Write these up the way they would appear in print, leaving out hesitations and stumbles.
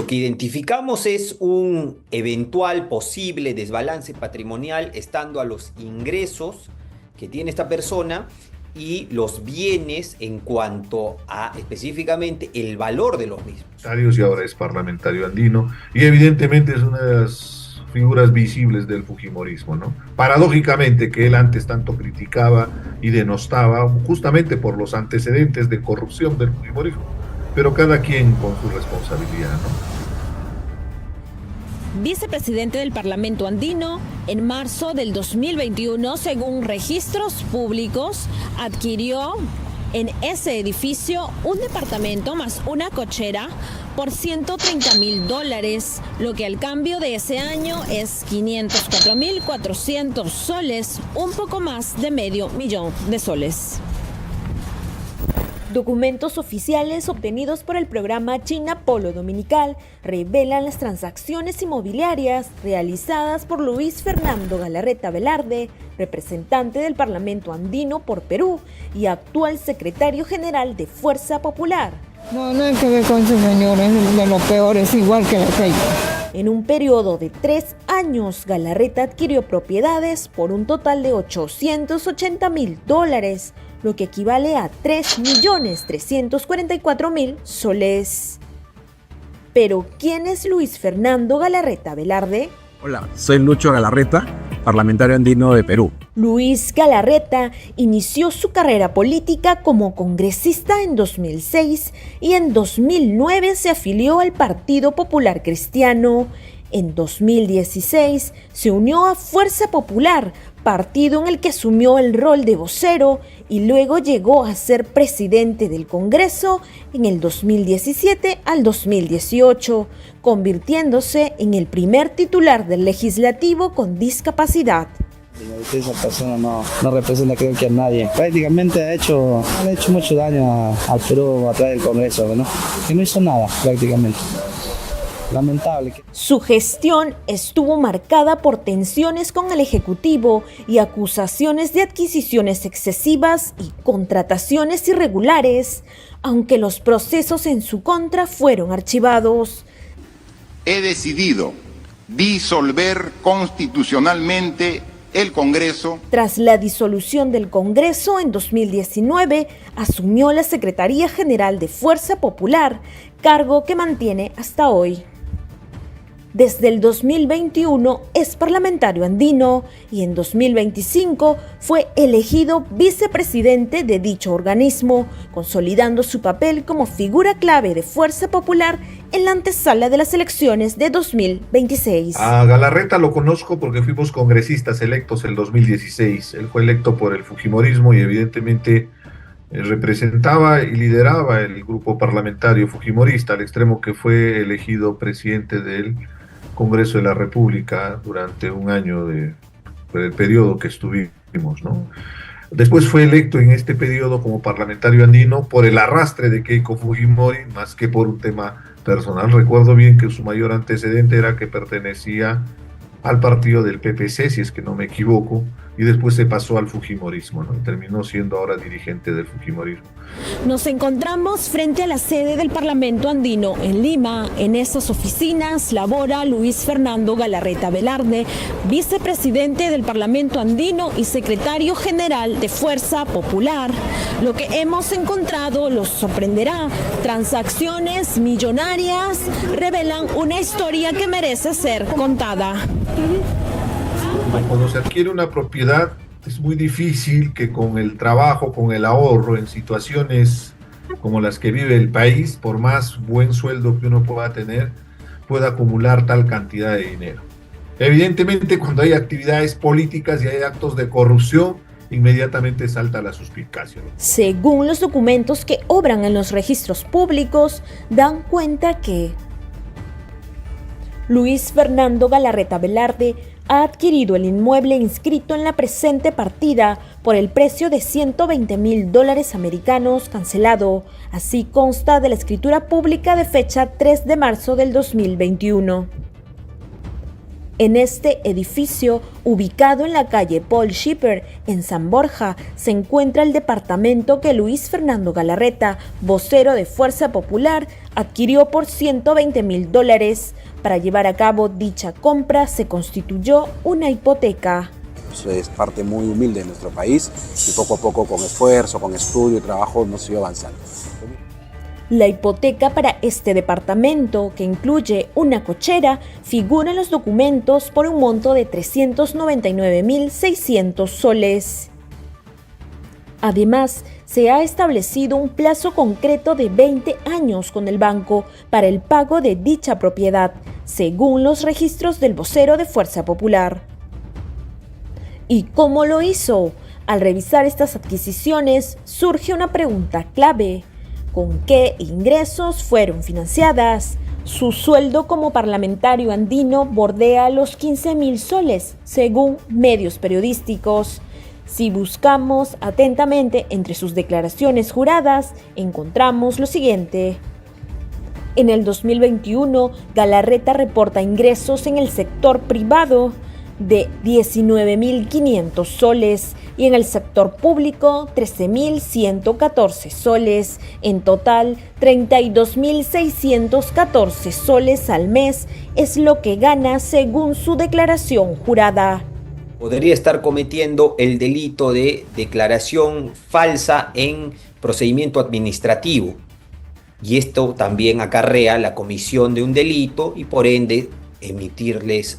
Lo que identificamos es un eventual posible desbalance patrimonial estando a los ingresos que tiene esta persona y los bienes en cuanto a específicamente el valor de los mismos. Y ahora es parlamentario andino y evidentemente es una de las figuras visibles del fujimorismo, ¿no? Paradójicamente que él antes tanto criticaba y denostaba justamente por los antecedentes de corrupción del fujimorismo, pero cada quien con su responsabilidad, ¿no? Vicepresidente del Parlamento andino, en marzo del 2021, según registros públicos, adquirió en ese edificio un departamento más una cochera por $130,000, lo que al cambio de ese año es 504,400 soles, un poco más de $500,000. Documentos oficiales obtenidos por el programa China Polo Dominical revelan las transacciones inmobiliarias realizadas por Luis Fernando Galarreta Velarde, representante del Parlamento andino por Perú y actual secretario general de Fuerza Popular. No hay que ver con ese señor, es de lo peor, es igual que la Keiko. En un periodo de 3 años, Galarreta adquirió propiedades por un total de $880,000, lo que equivale a 3,344,000 soles. Pero, ¿quién es Luis Fernando Galarreta Velarde? Hola, soy Lucho Galarreta, parlamentario andino de Perú. Luis Galarreta inició su carrera política como congresista en 2006 y en 2009 se afilió al Partido Popular Cristiano. En 2016 se unió a Fuerza Popular, partido en el que asumió el rol de vocero y luego llegó a ser presidente del Congreso en el 2017 al 2018, convirtiéndose en el primer titular del legislativo con discapacidad. Esa persona no representa, creo que a nadie. Prácticamente han hecho mucho daño al Perú a través del Congreso, ¿no? Que no hizo nada prácticamente. Lamentable. Su gestión estuvo marcada por tensiones con el Ejecutivo y acusaciones de adquisiciones excesivas y contrataciones irregulares, aunque los procesos en su contra fueron archivados. He decidido disolver constitucionalmente el Congreso. Tras la disolución del Congreso en 2019, asumió la Secretaría General de Fuerza Popular, cargo que mantiene hasta hoy. Desde el 2021 es parlamentario andino y en 2025 fue elegido vicepresidente de dicho organismo, consolidando su papel como figura clave de Fuerza Popular en la antesala de las elecciones de 2026. A Galarreta lo conozco porque fuimos congresistas electos en 2016. Él fue electo por el fujimorismo y evidentemente representaba y lideraba el grupo parlamentario fujimorista, al extremo que fue elegido presidente del Congreso de la República durante un año del periodo que estuvimos, ¿no? Después fue electo en este periodo como parlamentario andino por el arrastre de Keiko Fujimori, más que por un tema personal. Recuerdo bien que su mayor antecedente era que pertenecía al partido del PPC, si es que no me equivoco, y después se pasó al fujimorismo, ¿no? Y terminó siendo ahora dirigente del fujimorismo. Nos encontramos frente a la sede del Parlamento andino en Lima. En estas oficinas labora Luis Fernando Galarreta Velarde, vicepresidente del Parlamento andino y secretario general de Fuerza Popular. Lo que hemos encontrado los sorprenderá. Transacciones millonarias revelan una historia que merece ser contada. Cuando se adquiere una propiedad es muy difícil que con el trabajo, con el ahorro, en situaciones como las que vive el país, por más buen sueldo que uno pueda tener, pueda acumular tal cantidad de dinero. Evidentemente, cuando hay actividades políticas y hay actos de corrupción, inmediatamente salta la suspicacia. Según los documentos que obran en los registros públicos, dan cuenta que Luis Fernando Galarreta Velarde ha adquirido el inmueble inscrito en la presente partida por el precio de $120,000 americanos cancelado. Así consta de la escritura pública de fecha 3 de marzo del 2021. En este edificio, ubicado en la calle Paul Schipper, en San Borja, se encuentra el departamento que Luis Fernando Galarreta, vocero de Fuerza Popular, adquirió por $120,000. Para llevar a cabo dicha compra se constituyó una hipoteca. Es parte muy humilde de nuestro país y poco a poco, con esfuerzo, con estudio y trabajo, hemos ido avanzando. La hipoteca para este departamento, que incluye una cochera, figura en los documentos por un monto de 399.600 soles. Además, se ha establecido un plazo concreto de 20 años con el banco para el pago de dicha propiedad, según los registros del vocero de Fuerza Popular. ¿Y cómo lo hizo? Al revisar estas adquisiciones, surge una pregunta clave. ¿Con qué ingresos fueron financiadas? Su sueldo como parlamentario andino bordea los 15,000 soles, según medios periodísticos. Si buscamos atentamente entre sus declaraciones juradas, encontramos lo siguiente. En el 2021, Galarreta reporta ingresos en el sector privado de 19.500 soles y en el sector público 13.114 soles. En total, 32.614 soles al mes es lo que gana según su declaración jurada. Podría estar cometiendo el delito de declaración falsa en procedimiento administrativo. Y esto también acarrea la comisión de un delito y por ende emitirles,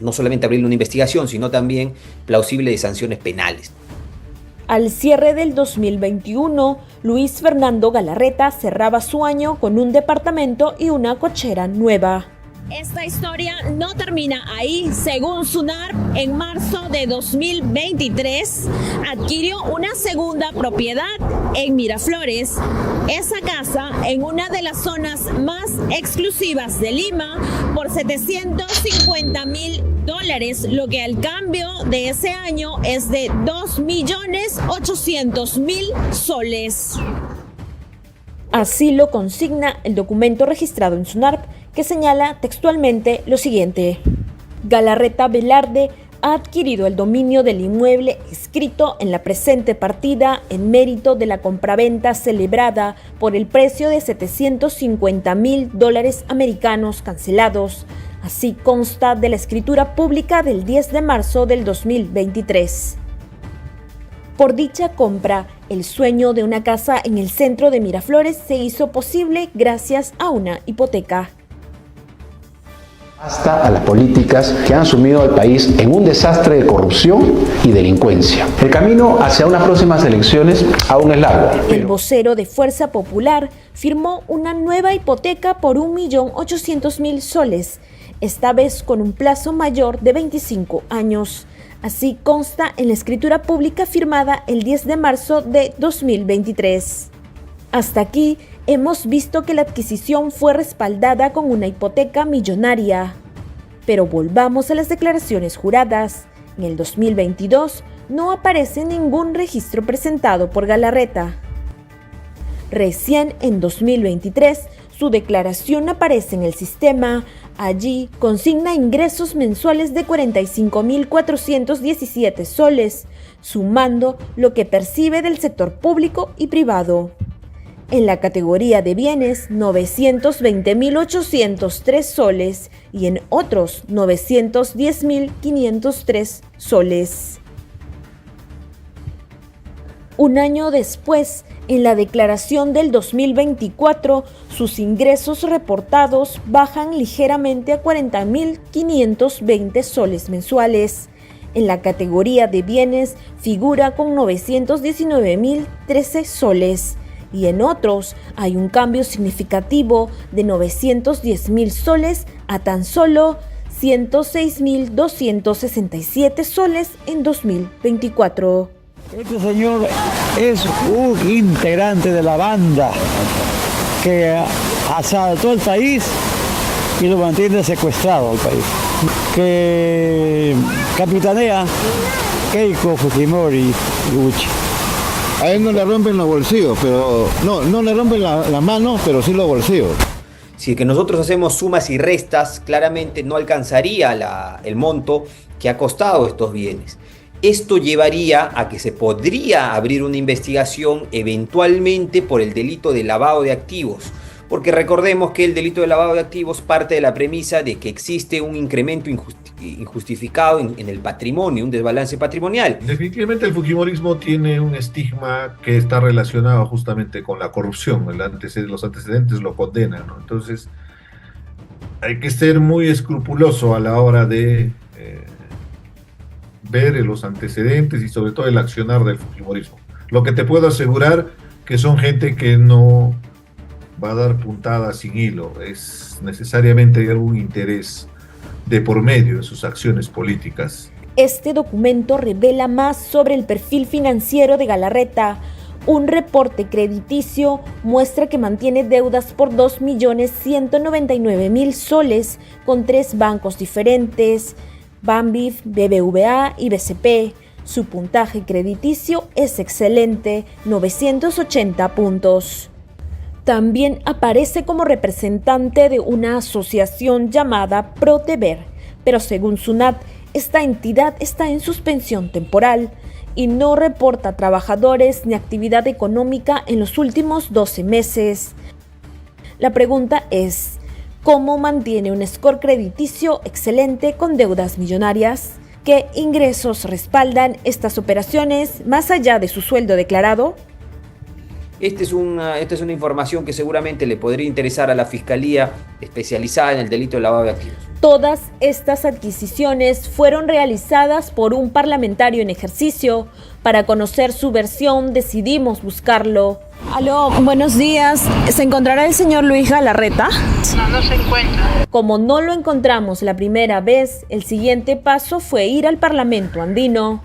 no solamente abrirle una investigación, sino también plausible de sanciones penales. Al cierre del 2021, Luis Fernando Galarreta cerraba su año con un departamento y una cochera nueva. Esta historia no termina ahí. Según SUNARP, en marzo de 2023 adquirió una segunda propiedad en Miraflores. Esa casa en una de las zonas más exclusivas de Lima por $750,000, lo que al cambio de ese año es de 2.800.000 soles. Así lo consigna el documento registrado en SUNARP, que señala textualmente lo siguiente. Galarreta Velarde ha adquirido el dominio del inmueble inscrito en la presente partida en mérito de la compraventa celebrada por el precio de $750,000 americanos cancelados. Así consta de la escritura pública del 10 de marzo del 2023. Por dicha compra, el sueño de una casa en el centro de Miraflores se hizo posible gracias a una hipoteca. Basta a las políticas que han sumido al país en un desastre de corrupción y delincuencia. El camino hacia unas próximas elecciones aún es largo. El vocero de Fuerza Popular firmó una nueva hipoteca por 1.800.000 soles, esta vez con un plazo mayor de 25 años. Así consta en la escritura pública firmada el 10 de marzo de 2023. Hasta aquí hemos visto que la adquisición fue respaldada con una hipoteca millonaria. Pero volvamos a las declaraciones juradas. En el 2022 no aparece ningún registro presentado por Galarreta. Recién en 2023 su declaración aparece en el sistema. Allí consigna ingresos mensuales de 45.417 soles, sumando lo que percibe del sector público y privado. En la categoría de bienes, 920.803 soles y en otros 910.503 soles. Un año después, en la declaración del 2024, sus ingresos reportados bajan ligeramente a 40.520 soles mensuales. En la categoría de bienes figura con 919.013 soles y en otros hay un cambio significativo de 910.000 soles a tan solo 106.267 soles en 2024. Este señor es un integrante de la banda que asaltó el país y lo mantiene secuestrado al país. Que capitanea Keiko Fujimori Uchi. A él no le rompen los bolsillos, pero no le rompen la mano, pero sí los bolsillos. Si es que nosotros hacemos sumas y restas, claramente no alcanzaría el monto que ha costado estos bienes. Esto llevaría a que se podría abrir una investigación eventualmente por el delito de lavado de activos, porque recordemos que el delito de lavado de activos parte de la premisa de que existe un incremento injustificado en el patrimonio, un desbalance patrimonial. Definitivamente el fujimorismo tiene un estigma que está relacionado justamente con la corrupción. Los antecedentes lo condenan, ¿no? Entonces hay que ser muy escrupuloso a la hora de ver los antecedentes y sobre todo el accionar del fujimorismo. Lo que te puedo asegurar que son gente que no va a dar puntada sin hilo, es necesariamente hay algún interés de por medio de sus acciones políticas. Este documento revela más sobre el perfil financiero de Galarreta. Un reporte crediticio muestra que mantiene deudas por 2.199.000 soles con 3 bancos diferentes, Banbif, BBVA y BCP. Su puntaje crediticio es excelente, 980 puntos. También aparece como representante de una asociación llamada ProDeber, pero según SUNAT, esta entidad está en suspensión temporal y no reporta trabajadores ni actividad económica en los últimos 12 meses. La pregunta es, ¿cómo mantiene un score crediticio excelente con deudas millonarias? ¿Qué ingresos respaldan estas operaciones más allá de su sueldo declarado? Esta es una información que seguramente le podría interesar a la Fiscalía especializada en el delito de lavado de activos. Todas estas adquisiciones fueron realizadas por un parlamentario en ejercicio. Para conocer su versión, decidimos buscarlo. Aló, buenos días. ¿Se encontrará el señor Luis Galarreta? No se encuentra. Como no lo encontramos la primera vez, el siguiente paso fue ir al Parlamento andino.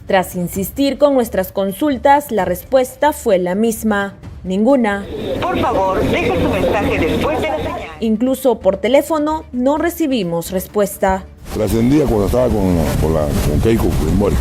Tras insistir con nuestras consultas, la respuesta fue la misma: ninguna. Por favor, deje su mensaje después de la señal. Incluso por teléfono no recibimos respuesta. Trascendía cuando estaba con Keiko Fujimori,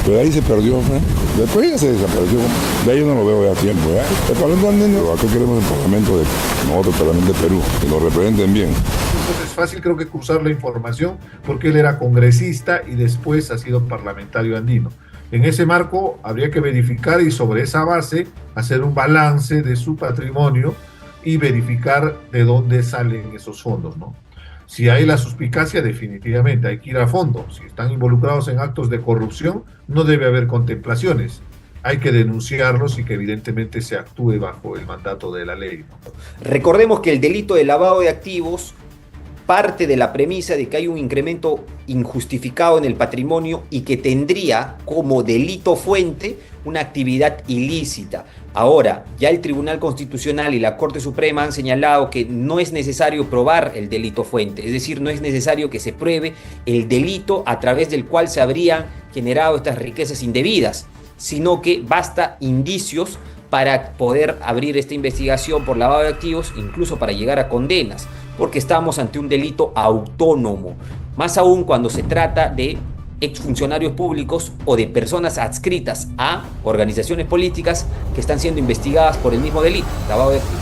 pero ahí se perdió, ¿eh? Después ya se desapareció. De ahí yo no lo veo ya a tiempo, ¿eh? El Parlamento andino, acá queremos el Parlamento de nosotros, el Parlamento de Perú, que lo representen bien. Entonces es fácil creo que cruzar la información porque él era congresista y después ha sido parlamentario andino. En ese marco habría que verificar y sobre esa base hacer un balance de su patrimonio y verificar de dónde salen esos fondos, ¿no? Si hay la suspicacia, definitivamente hay que ir a fondo. Si están involucrados en actos de corrupción, no debe haber contemplaciones. Hay que denunciarlos y que evidentemente se actúe bajo el mandato de la ley, ¿no? Recordemos que el delito de lavado de activos parte de la premisa de que hay un incremento injustificado en el patrimonio y que tendría como delito fuente una actividad ilícita. Ahora, ya el Tribunal Constitucional y la Corte Suprema han señalado que no es necesario probar el delito fuente, es decir, no es necesario que se pruebe el delito a través del cual se habrían generado estas riquezas indebidas, sino que basta indicios para poder abrir esta investigación por lavado de activos, incluso para llegar a condenas, porque estamos ante un delito autónomo, más aún cuando se trata de exfuncionarios públicos o de personas adscritas a organizaciones políticas que están siendo investigadas por el mismo delito, lavado de activos.